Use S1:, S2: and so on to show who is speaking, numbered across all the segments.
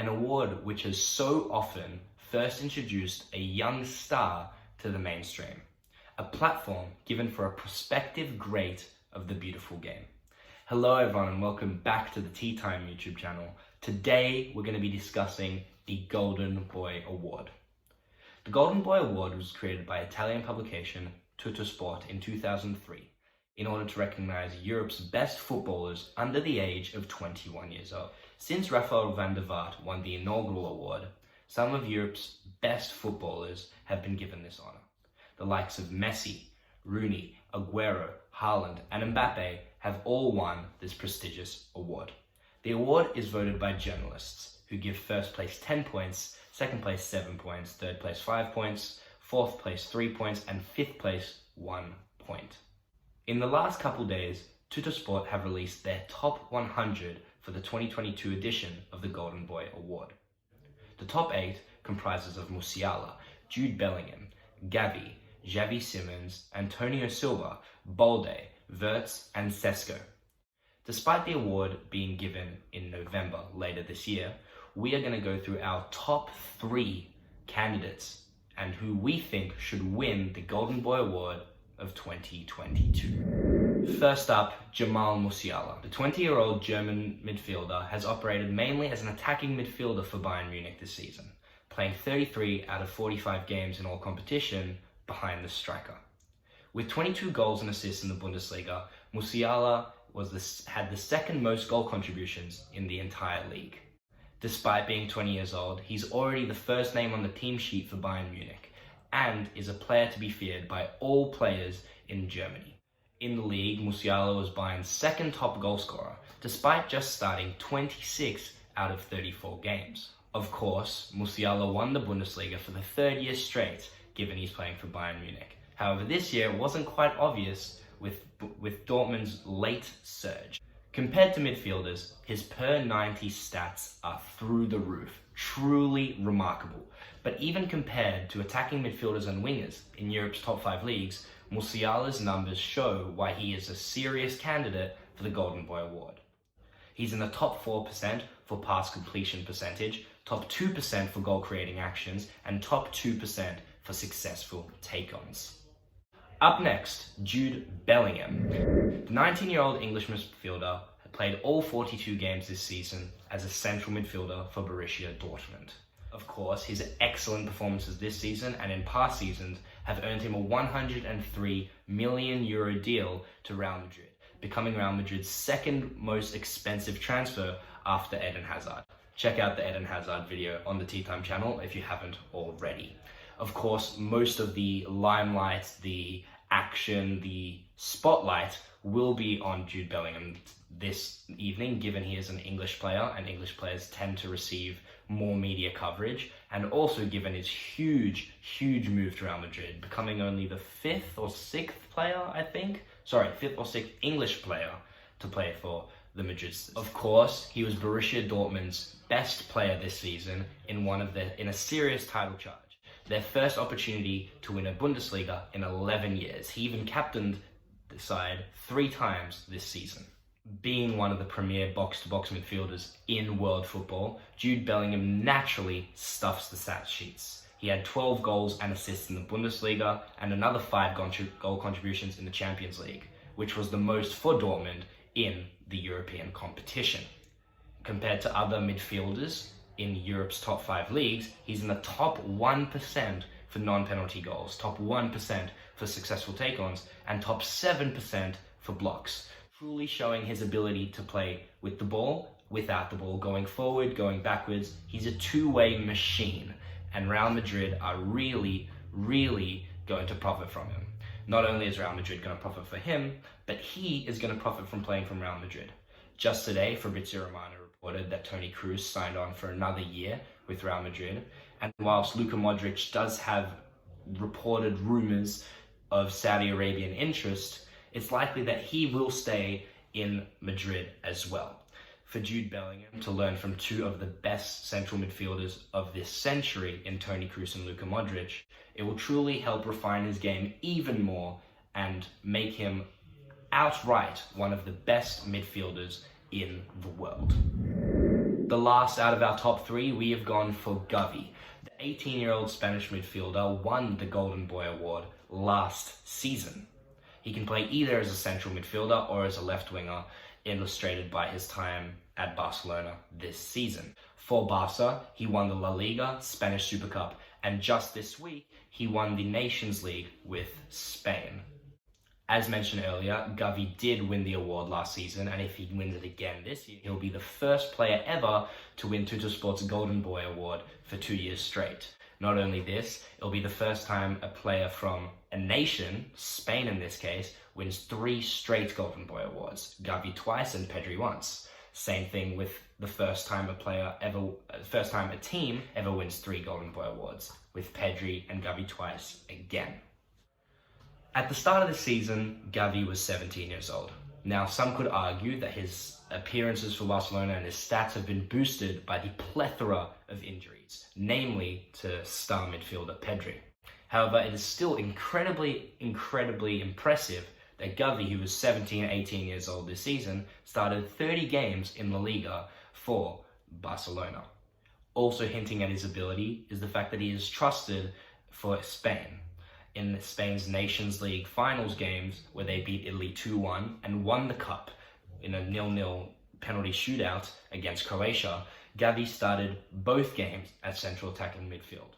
S1: an award which has so often first introduced a young star to the mainstream, a platform given for a prospective great of the beautiful game. Hello everyone and welcome back to the Tea Time YouTube channel. Today we're going to be discussing the Golden Boy Award. The Golden Boy Award was created by Italian publication Tuttosport in 2003 in order to recognize Europe's best footballers under the age of 21 years old. Since Rafael van der Vaart won the inaugural award, some of Europe's best footballers have been given this honor. The likes of Messi, Rooney, Aguero, Haaland, and Mbappe have all won this prestigious award. The award is voted by journalists, who give first place 10 points, second place 7 points, third place 5 points, fourth place 3 points, and fifth place 1 point. In the last couple days, Tuttosport have released their top 100 for the 2022 edition of the Golden Boy Award. The top 8 comprises of Musiala, Jude Bellingham, Gavi, Xavi Simons, Antonio Silva, Balde, Wirtz, and Sesko. Despite the award being given in November later this year, we are going to go through our top 3 candidates and who we think should win the Golden Boy Award of 2022. First up, Jamal Musiala. The 20-year-old German midfielder has operated mainly as an attacking midfielder for Bayern Munich this season, playing 33 out of 45 games in all competition behind the striker. With 22 goals and assists in the Bundesliga, Musiala had the second most goal contributions in the entire league. Despite being 20 years old, he's already the first name on the team sheet for Bayern Munich and is a player to be feared by all players in Germany. In the league, Musiala was Bayern's second top goal scorer, despite just starting 26 out of 34 games. Of course, Musiala won the Bundesliga for the 3rd year straight, given he's playing for Bayern Munich. However, this year it wasn't quite obvious with Dortmund's late surge. Compared to midfielders, his per 90 stats are through the roof, truly remarkable. But even compared to attacking midfielders and wingers in Europe's top 5 leagues, Musiala's numbers show why he is a serious candidate for the Golden Boy Award. He's in the top 4% for pass completion percentage, top 2% for goal creating actions, and top 2% for successful take-ons. Up next, Jude Bellingham. The 19-year-old English midfielder played all 42 games this season as a central midfielder for Borussia Dortmund. Of course, his excellent performances this season and in past seasons have earned him a €103 million deal to Real Madrid, becoming Real Madrid's second most expensive transfer after Eden Hazard. Check out the Eden Hazard video on the Tea Time channel if you haven't already. Of course, most of the limelight, the action, the spotlight will be on Jude Bellingham this evening, given he is an English player and English players tend to receive more media coverage, and also given his huge move to Real Madrid, becoming only the 5th or 6th English player to play for the Madrid. Of course, he was Borussia Dortmund's best player this season in a serious title charge. Their first opportunity to win a Bundesliga in 11 years. He even captained the side 3 times this season. Being one of the premier box-to-box midfielders in world football, Jude Bellingham naturally stuffs the stat sheets. He had 12 goals and assists in the Bundesliga and another 5 goal contributions in the Champions League, which was the most for Dortmund in the European competition. Compared to other midfielders in Europe's top 5 leagues, he's in the top 1% for non-penalty goals, top 1% for successful take-ons, and top 7% for blocks, truly showing his ability to play with the ball, without the ball, going forward, going backwards. He's a two-way machine, and Real Madrid are really going to profit from him. Not only is Real Madrid going to profit for him, but he is going to profit from playing from Real Madrid. Just today, Fabrizio Romano reported that Toni Kroos signed on for another year with Real Madrid, and whilst Luka Modric does have reported rumors of Saudi Arabian interest, it's likely that he will stay in Madrid as well. For Jude Bellingham to learn from 2 of the best central midfielders of this century in Toni Kroos and Luka Modric, it will truly help refine his game even more and make him outright one of the best midfielders in the world. The last out of our top three, we have gone for Gavi. The 18-year-old Spanish midfielder won the Golden Boy Award last season. He can play either as a central midfielder or as a left winger, illustrated by his time at Barcelona this season. For Barca, he won the La Liga, Spanish Super Cup, and just this week, he won the Nations League with Spain. As mentioned earlier, Gavi did win the award last season, and if he wins it again this year, he'll be the first player ever to win Tuttosport's Golden Boy Award for 2 years straight. Not only this, it'll be the first time a player from a nation, Spain in this case, wins 3 straight Golden Boy Awards. Gavi twice and Pedri once. Same thing with the first time a team ever wins 3 Golden Boy Awards, with Pedri and Gavi twice again. At the start of the season, Gavi was 17 years old. Now, some could argue that his appearances for Barcelona and his stats have been boosted by the plethora of injuries, namely to star midfielder Pedri. However, it is still incredibly impressive that Gavi, who was 17, 18 years old this season, started 30 games in La Liga for Barcelona. Also hinting at his ability is the fact that he is trusted for Spain. In Spain's Nations League finals games, where they beat Italy 2-1 and won the cup in a 0-0 penalty shootout against Croatia, Gavi started both games at central attacking midfield.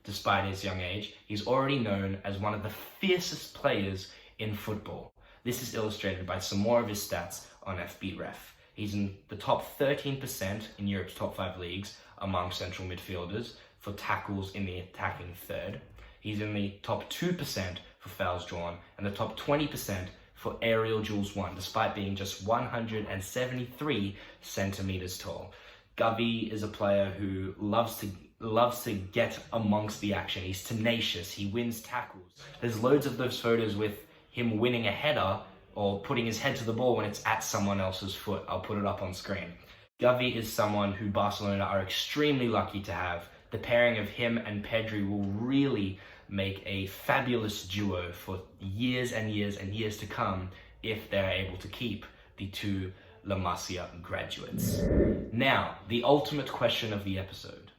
S1: Despite his young age, he's already known as one of the fiercest players in football. This is illustrated by some more of his stats on FBref. He's in the top 13% in Europe's top 5 leagues among central midfielders for tackles in the attacking third. He's in the top 2% for fouls drawn and the top 20% for aerial duels won, despite being just 173 centimeters tall. Gavi is a player who loves to get amongst the action. He's tenacious. He wins tackles. There's loads of those photos with him winning a header or putting his head to the ball when it's at someone else's foot. I'll put it up on screen. Gavi is someone who Barcelona are extremely lucky to have. The pairing of him and Pedri will really make a fabulous duo for years and years and years to come if they're able to keep the two La Masia graduates. Now, the ultimate question of the episode.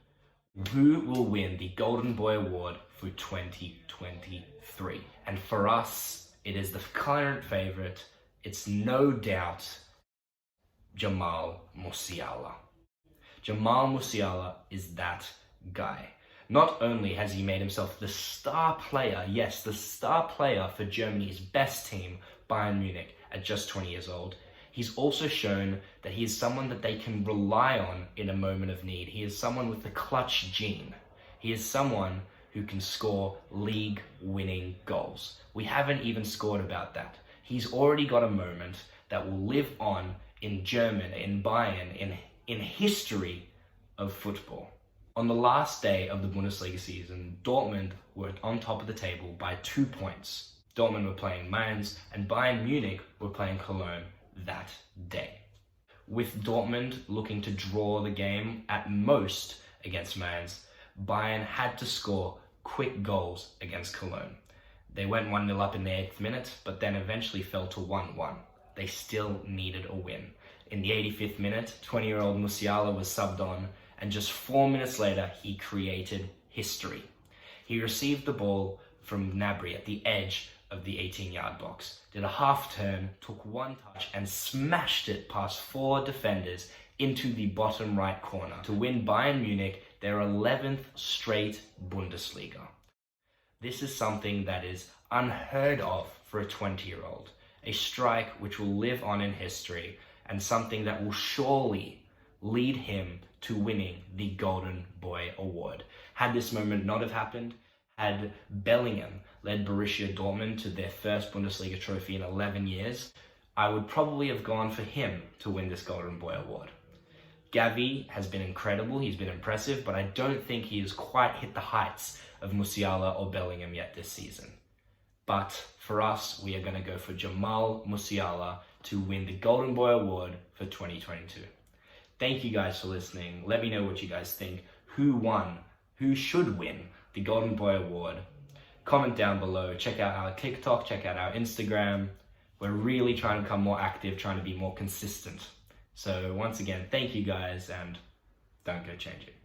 S1: Who will win the Golden Boy Award for 2023? And for us, it is the current favorite. It's no doubt Jamal Musiala. Jamal Musiala is that guy. Not only has he made himself the star player, yes, the star player for Germany's best team, Bayern Munich, at just 20 years old, he's also shown that he is someone that they can rely on in a moment of need. He is someone with the clutch gene. He is someone who can score league-winning goals. We haven't even scored about that. He's already got a moment that will live on in Germany, in Bayern, in history of football. On the last day of the Bundesliga season, Dortmund were on top of the table by 2 points. Dortmund were playing Mainz and Bayern Munich were playing Cologne that day. With Dortmund looking to draw the game at most against Mainz, Bayern had to score quick goals against Cologne. They went 1-0 up in the 8th minute, but then eventually fell to 1-1. They still needed a win. In the 85th minute, 20-year-old Musiala was subbed on, and just 4 minutes later, he created history. He received the ball from Gnabry at the edge of the 18-yard box, did a half turn, took one touch, and smashed it past 4 defenders into the bottom right corner to win Bayern Munich their 11th straight Bundesliga. This is something that is unheard of for a 20-year-old, a strike which will live on in history, and something that will surely lead him to winning the Golden Boy Award. Had this moment not have happened, had Bellingham led Borussia Dortmund to their first Bundesliga trophy in 11 years, I would probably have gone for him to win this Golden Boy Award. Gavi has been incredible, he's been impressive, but I don't think he has quite hit the heights of Musiala or Bellingham yet this season. But for us, we are going to go for Jamal Musiala to win the Golden Boy Award for 2022. Thank you guys for listening. Let me know what you guys think. Who won? Who should win the Golden Boy Award? Comment down below. Check out our TikTok. Check out our Instagram. We're really trying to become more active, trying to be more consistent. So once again, thank you guys, and don't go change it.